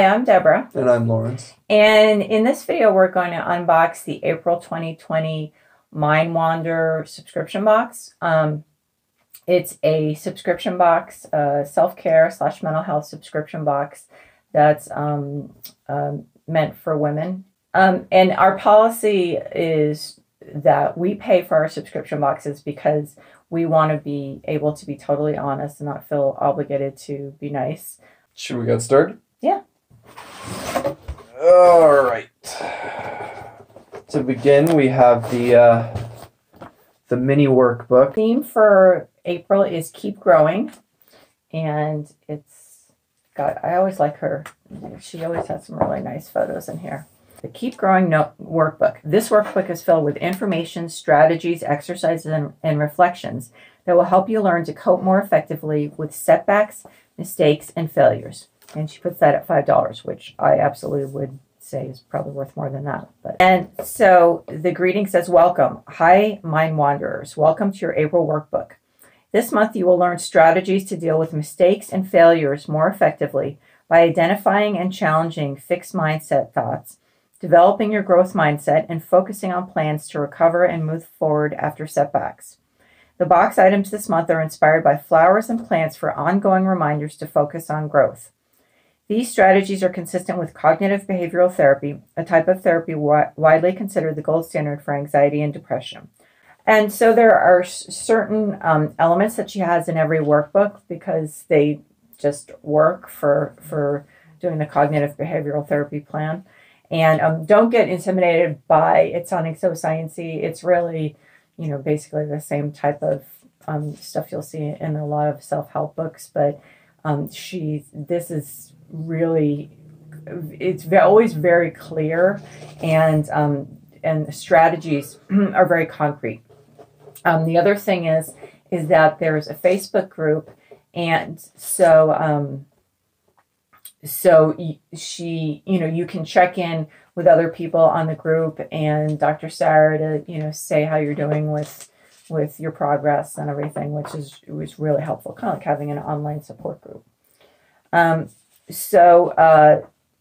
I'm Deborah. And I'm Lawrence. And in this video, we're going to unbox the April 2020 MindWander subscription box. It's a subscription box, self-care / mental health subscription box that's meant for women. And our policy is that we pay for our subscription boxes because we want to be able to be totally honest and not feel obligated to be nice. Should we get started? Yeah. All right. To begin, we have the mini workbook. Theme for April is Keep Growing, and it's got, I always like her. She always has some really nice photos in here. The Keep Growing workbook. This workbook is filled with information, strategies, exercises, and reflections that will help you learn to cope more effectively with setbacks, mistakes, and failures. And she puts that at $5, which I absolutely would say is probably worth more than that. And so the greeting says, welcome. Hi, Mind Wanderers. Welcome to your April workbook. This month you will learn strategies to deal with mistakes and failures more effectively by identifying and challenging fixed mindset thoughts, developing your growth mindset, and focusing on plans to recover and move forward after setbacks. The box items this month are inspired by flowers and plants for ongoing reminders to focus on growth. These strategies are consistent with cognitive behavioral therapy, a type of therapy widely considered the gold standard for anxiety and depression. And so there are certain elements that she has in every workbook because they just work for doing the cognitive behavioral therapy plan. And don't get intimidated by it sounding so sciencey. It's really, you know, basically the same type of stuff you'll see in a lot of self-help books. But this is really, it's always very clear, and the strategies are very concrete. The other thing is that there's a Facebook group, and so she, you know, you can check in with other people on the group and Dr. Sarah to, you know, say how you're doing with your progress and everything, which was really helpful, kind of like having an online support group.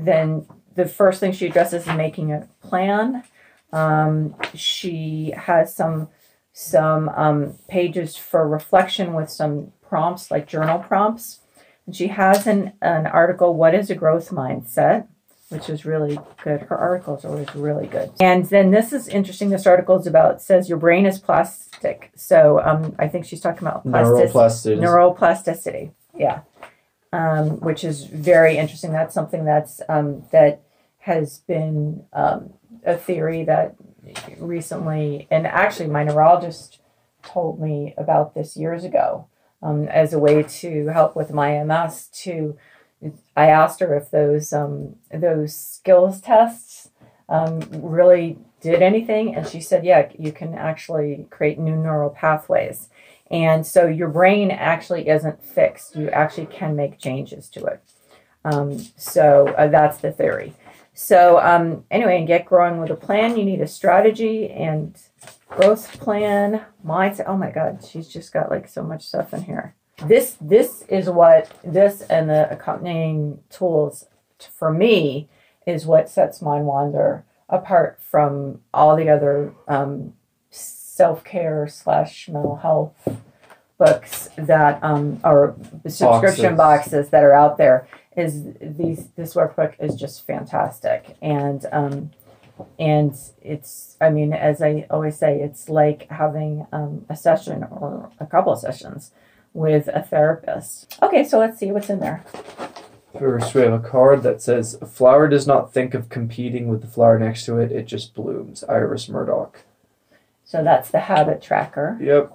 Then the first thing she addresses is making a plan. She has some pages for reflection with some prompts, like journal prompts. And she has an article, What is a Growth Mindset? Which is really good. Her articles are always really good. And then this is interesting. This article is says your brain is plastic. So I think she's talking about neuroplasticity. Yeah. Which is very interesting. That's something that has been a theory that recently, and actually my neurologist told me about this years ago as a way to help with my MS. I asked her if those skills tests really did anything, and she said, yeah, you can actually create new neural pathways. And so your brain actually isn't fixed. You actually can make changes to it. So that's the theory. So anyway, and get growing with a plan. You need a strategy and growth plan, mindset. Oh my God, she's just got like so much stuff in here. This and the accompanying tools for me is what sets MindWander apart from all the other self-care / mental health books that are subscription boxes that are out there. This workbook is just fantastic, and it's, I mean, as I always say, it's like having a session or a couple of sessions with a therapist. Okay, so let's see what's in there. First, we have a card that says, a flower does not think of competing with the flower next to it, it just blooms. Iris Murdoch. So that's the habit tracker. Yep.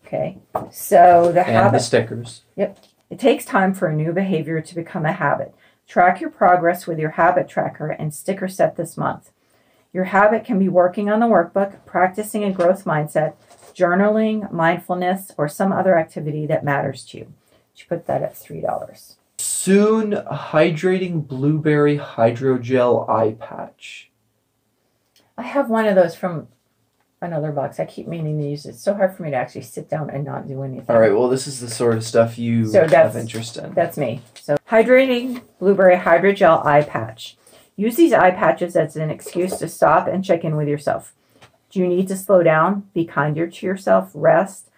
Okay, so the stickers. Yep. It takes time for a new behavior to become a habit. Track your progress with your habit tracker and sticker set this month. Your habit can be working on the workbook, practicing a growth mindset, journaling, mindfulness, or some other activity that matters to you. She put that at $3. Soon, hydrating blueberry hydrogel eye patch. I have one of those from another box. I keep meaning to use it. It's so hard for me to actually sit down and not do anything. All right, well, this is the sort of stuff you have interest in. That's me. So, hydrating blueberry hydrogel eye patch. Use these eye patches as an excuse to stop and check in with yourself. Do you need to slow down? Be kinder to yourself. Rest.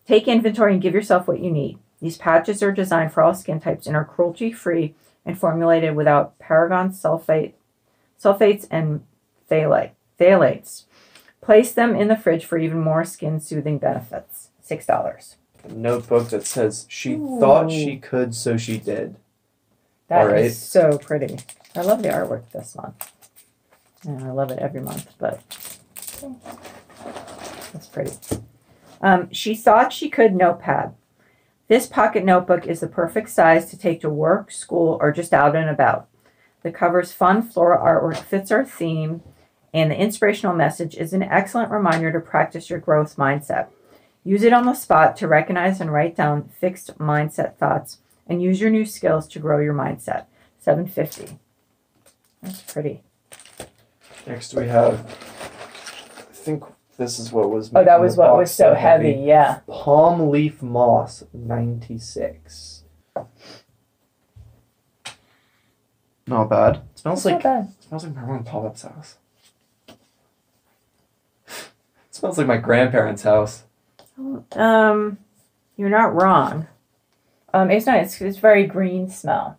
Take inventory and give yourself what you need. These patches are designed for all skin types and are cruelty-free and formulated without paragon sulfates and phthalates. Place them in the fridge for even more skin-soothing benefits. $6. A notebook that says, she thought she could, so she did. That is so pretty. I love the artwork this month. And I love it every month, but that's pretty. She thought she could notepad. This pocket notebook is the perfect size to take to work, school, or just out and about. The cover's fun floral artwork fits our theme, and the inspirational message is an excellent reminder to practice your growth mindset. Use it on the spot to recognize and write down fixed mindset thoughts, and use your new skills to grow your mindset. $7.50. That's pretty. Next we have, I think this is what was. Oh, that was what was so heavy. Yeah. Palm leaf moss, 96. Not bad. It smells like. Not bad. It smells like my mom and Pop's house. It smells like my grandparents' house. You're not wrong. It's nice. It's very green smell.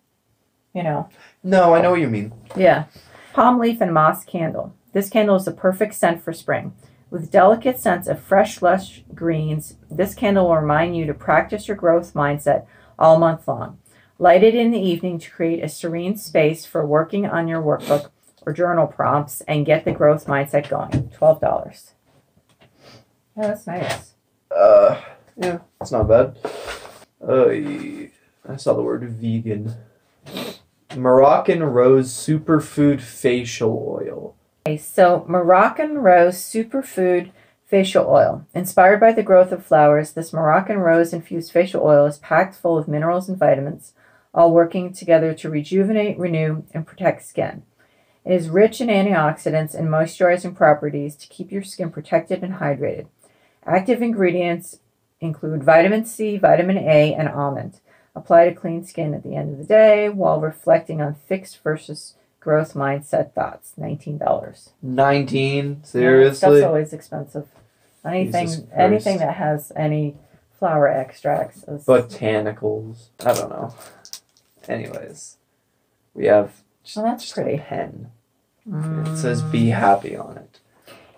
You know. No, I know what you mean. Yeah. Palm leaf and moss candle. This candle is the perfect scent for spring. With delicate scents of fresh, lush greens, this candle will remind you to practice your growth mindset all month long. Light it in the evening to create a serene space for working on your workbook or journal prompts and get the growth mindset going. $12. Yeah, that's nice. Yeah, it's not bad. I saw the word vegan. Moroccan Rose Superfood Facial Oil. Okay, so Moroccan Rose Superfood Facial Oil. Inspired by the growth of flowers, this Moroccan Rose-infused facial oil is packed full of minerals and vitamins, all working together to rejuvenate, renew, and protect skin. It is rich in antioxidants and moisturizing properties to keep your skin protected and hydrated. Active ingredients include vitamin C, vitamin A, and almond. Apply to clean skin at the end of the day while reflecting on fixed versus growth mindset thoughts. $19. 19? Seriously? Yeah, stuff's always expensive. Anything that has any flower extracts. Botanicals. I don't know. Anyways, we have that's pretty. A pen. It says "Be Happy" on it.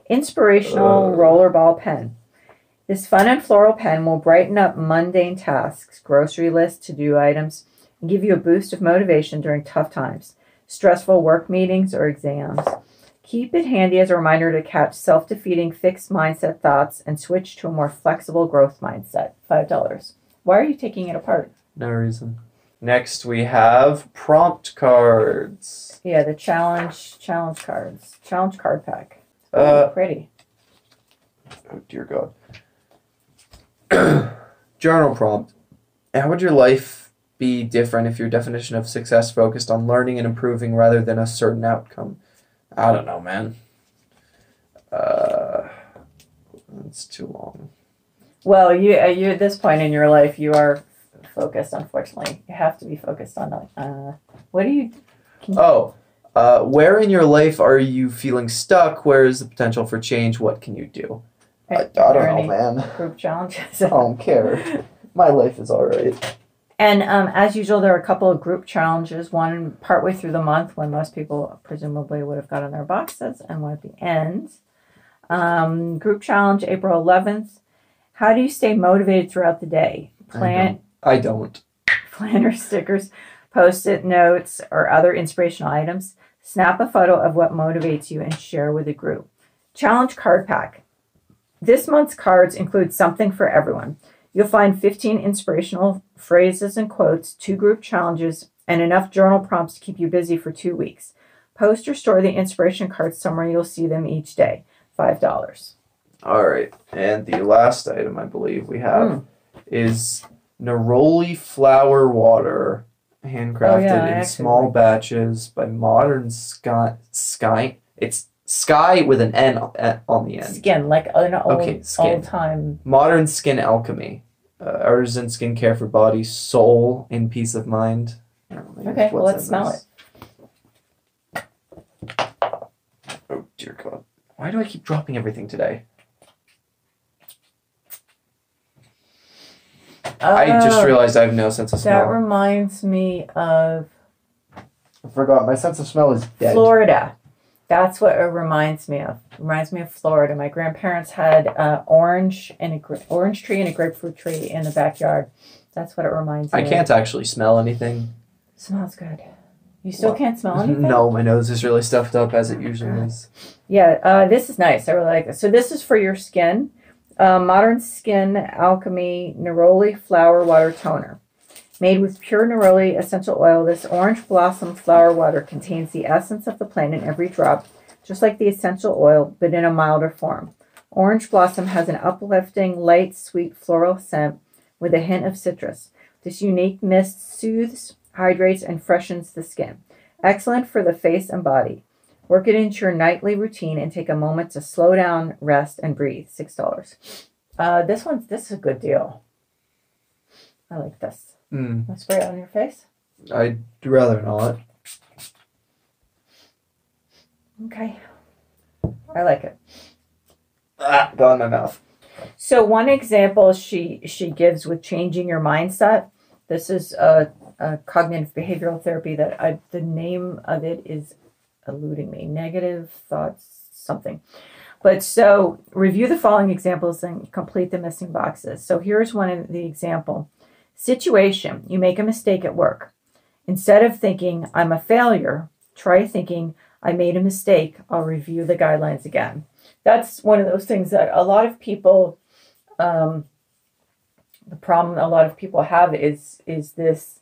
Inspirational Rollerball Pen. This fun and floral pen will brighten up mundane tasks, grocery lists, to-do items, and give you a boost of motivation during tough times, stressful work meetings, or exams. Keep it handy as a reminder to catch self-defeating fixed mindset thoughts and switch to a more flexible growth mindset. $5. Why are you taking it apart? No reason. Next we have prompt cards. Yeah, the challenge cards. Challenge card pack. Oh, pretty. Oh, dear God. Journal prompt. How would your life be different if your definition of success focused on learning and improving rather than a certain outcome? I don't know, man. It's too long. Well, you at this point in your life, you are focused, unfortunately. You have to be focused on, what do you... where in your life are you feeling stuck? Where is the potential for change? What can you do? I don't know, man. Group challenges? I don't care. My life is all right. And as usual, there are a couple of group challenges. One partway through the month when most people presumably would have gotten their boxes, and one at the end. Group challenge, April 11th. How do you stay motivated throughout the day? I don't. Planner stickers, Post-it notes, or other inspirational items. Snap a photo of what motivates you and share with the group. Challenge card pack. This month's cards include something for everyone. You'll find 15 inspirational phrases and quotes, 2 group challenges, and enough journal prompts to keep you busy for 2 weeks. Post or store the inspiration cards somewhere you'll see them each day. $5. All right. And the last item I believe we have is neroli flower water, handcrafted in small batches by Modern Sky. It's Sky with an N on the end. Skin, like an skin. old time. Modern skin alchemy. Artisan skincare for body, soul, and peace of mind. Okay, well, let's smell it. Oh, dear God. Why do I keep dropping everything today? I just realized I have no sense of smell. That reminds me of... I forgot. My sense of smell is dead. Florida. That's what it reminds me of. It reminds me of Florida. My grandparents had orange tree and a grapefruit tree in the backyard. That's what it reminds me of. I can't actually smell anything. Smells good. You still can't smell anything? No, my nose is really stuffed up as it usually is. Yeah, this is nice. I really like this. So this is for your skin. Modern Skin Alchemy Neroli Flower Water Toner. Made with pure neroli essential oil, this orange blossom flower water contains the essence of the plant in every drop, just like the essential oil, but in a milder form. Orange blossom has an uplifting, light, sweet floral scent with a hint of citrus. This unique mist soothes, hydrates, and freshens the skin. Excellent for the face and body. Work it into your nightly routine and take a moment to slow down, rest, and breathe. $6. This is a good deal. I like this. Let's spray it on your face. I'd rather not. Okay. I like it. Got in my mouth. So one example she gives with changing your mindset. This is a cognitive behavioral therapy that the name of it is eluding me. Negative thoughts, something. But so review the following examples and complete the missing boxes. So here's one of the example. Situation, you make a mistake at work. Instead of thinking, I'm a failure, try thinking, I made a mistake. I'll review the guidelines again. That's one of those things that a lot of people, the problem a lot of people have is this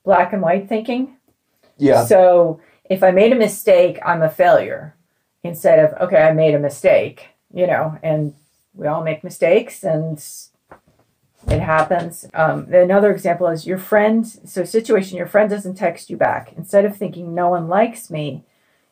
black and white thinking. Yeah. So if I made a mistake, I'm a failure. Instead of, okay, I made a mistake, and we all make mistakes and it happens. Another example is your friend. So situation, your friend doesn't text you back. Instead of thinking no one likes me,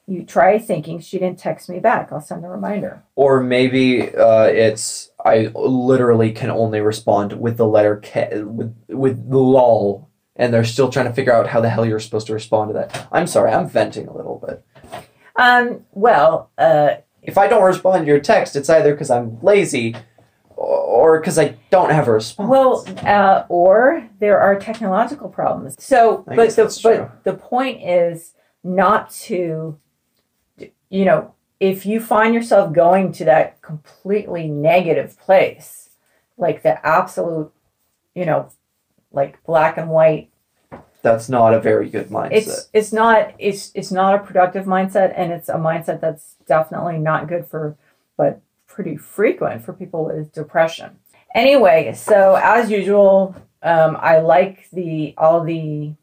you try thinking she didn't text me back. I'll send a reminder. Or maybe it's I literally can only respond with the letter K, with the lol, and they're still trying to figure out how the hell you're supposed to respond to that. I'm sorry, I'm venting a little bit. If I don't respond to your text, it's either because I'm lazy or because I don't have a response. Well, or there are technological problems. So, but the point is not to, if you find yourself going to that completely negative place, like the absolute, like black and white. That's not a very good mindset. It's not a productive mindset, and it's a mindset that's definitely not good but pretty frequent for people with depression. Anyway, so as usual, I like all the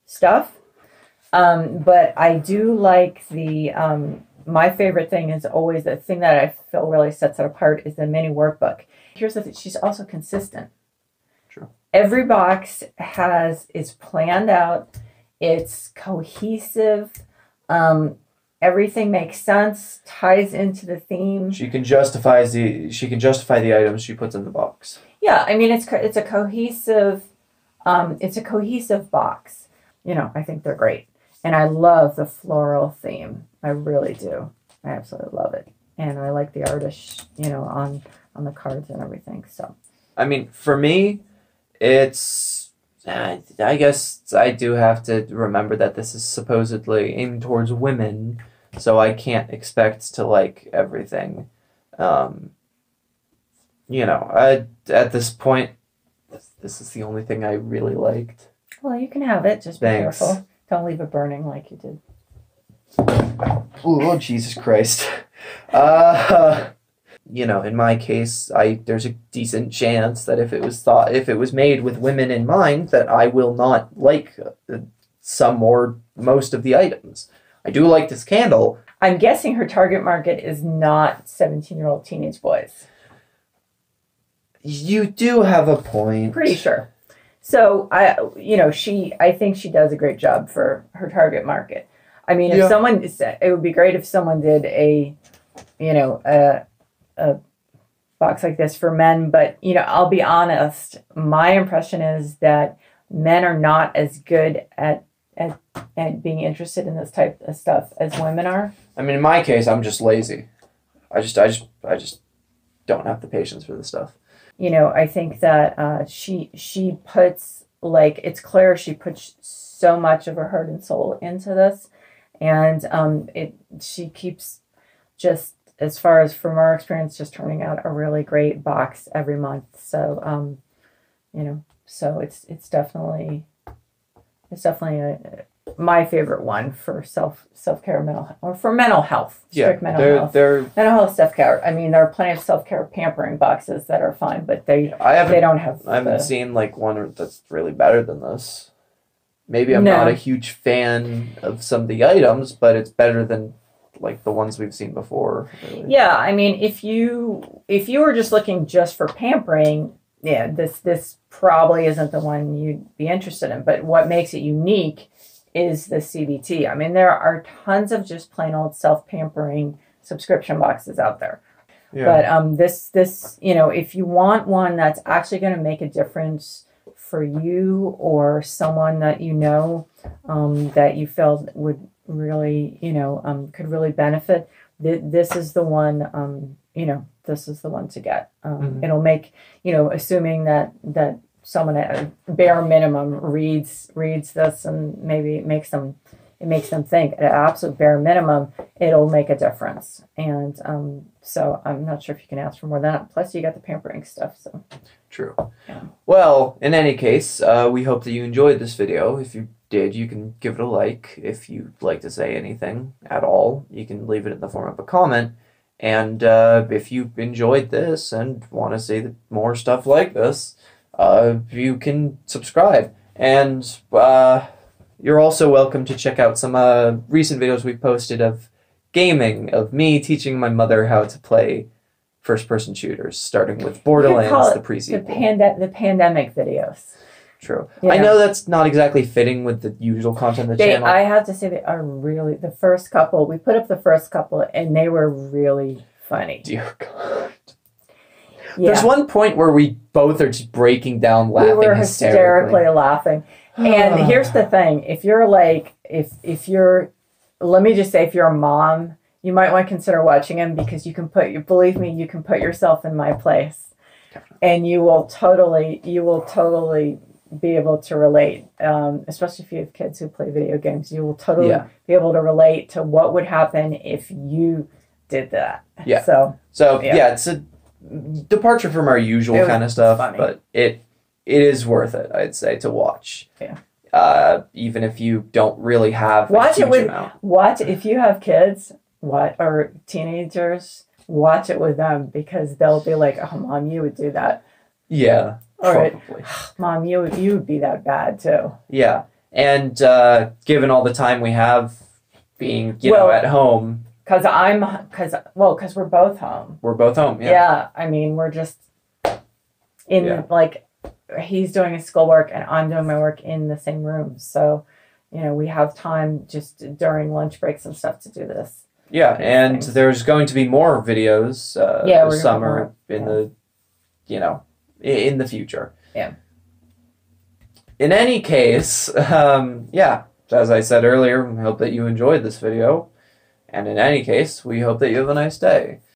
stuff, but I do like my favorite thing is always the thing that I feel really sets it apart is the mini workbook. Here's the thing, she's also consistent. True. Every box is planned out. It's cohesive. Everything makes sense. Ties into the theme. She can justify the items she puts in the box. Yeah, I mean it's a cohesive. It's a cohesive box. I think they're great, and I love the floral theme. I really do. I absolutely love it, and I like the artist. On the cards and everything. So. I mean, for me, it's, I guess I do have to remember that this is supposedly aimed towards women, so I can't expect to like everything. At this point, this is the only thing I really liked. Well, you can have it. Just be Thanks. careful. Don't leave it burning like you did. Oh, Jesus Christ. In my case, there's a decent chance that if it was made with women in mind, that I will not like some or most of the items. I do like this candle. I'm guessing her target market is not 17-year-old teenage boys. You do have a point. Pretty sure. So I think she does a great job for her target market. I mean, if someone, it would be great if someone did a box like this for men. But, I'll be honest, my impression is that men are not as good at being interested in this type of stuff as women are. I mean, in my case, I'm just lazy. I just don't have the patience for this stuff. I think that she puts, like, it's clear she puts so much of her heart and soul into this, and she keeps, just as far as from our experience, just turning out a really great box every month. So so it's definitely my favorite one for self-care, mental health, strict mental health self-care. I mean, there are plenty of self-care pampering boxes that are fine, but I haven't seen like one that's really better than this. Maybe I'm not a huge fan of some of the items, but it's better than like the ones we've seen before. Really. Yeah, I mean, if you were just looking just for pampering, this probably isn't the one you'd be interested in. But what makes it unique is the CBT. I mean, there are tons of just plain old self-pampering subscription boxes out there. Yeah. But this if you want one that's actually going to make a difference for you or someone that that you feel would really could really benefit, this is the one. This is the one to get. It'll make assuming that someone at a bare minimum reads this and maybe it makes them think at an absolute bare minimum it'll make a difference. And so I'm not sure if you can ask for more than that. Plus you got the pampering stuff. So true. Yeah. Well, in any case, we hope that you enjoyed this video. If you did, you can give it a like. If you'd like to say anything at all, you can leave it in the form of a comment. And if you enjoyed this and want to see more stuff like this, you can subscribe. And you're also welcome to check out some recent videos we've posted of gaming, of me teaching my mother how to play first-person shooters, starting with Borderlands, the pre-sequel. The pandemic videos. True. I know that's not exactly fitting with the usual content of the channel. I have to say they are really, the first couple, we put up the first couple and they were really funny. Dear God. Yeah. There's one point where we both are just breaking down laughing hysterically. We were hysterically laughing. And here's the thing. If you're like, let me just say, if you're a mom, you might want to consider watching them because believe me, you can put yourself in my place. Definitely. And you will totally be able to relate, especially if you have kids who play video games. You will totally be able to relate to what would happen if you did that. Yeah. So it's a departure from our usual kind of stuff, funny. But it is worth it, I'd say, to watch. Yeah. Even if you don't really have a huge amount. If you have kids, or teenagers, watch it with them because they'll be like, "Oh, Mom, you would do that." Yeah. All right, Mom, you would be that bad too. Yeah, and given all the time we have being, at home. Because we're both home. We're both home, yeah. Yeah, I mean, we're just he's doing his schoolwork and I'm doing my work in the same room. So, we have time just during lunch breaks and stuff to do this. Yeah, and there's going to be more videos this summer in the future. Yeah. In any case, as I said earlier, we hope that you enjoyed this video. And in any case, we hope that you have a nice day.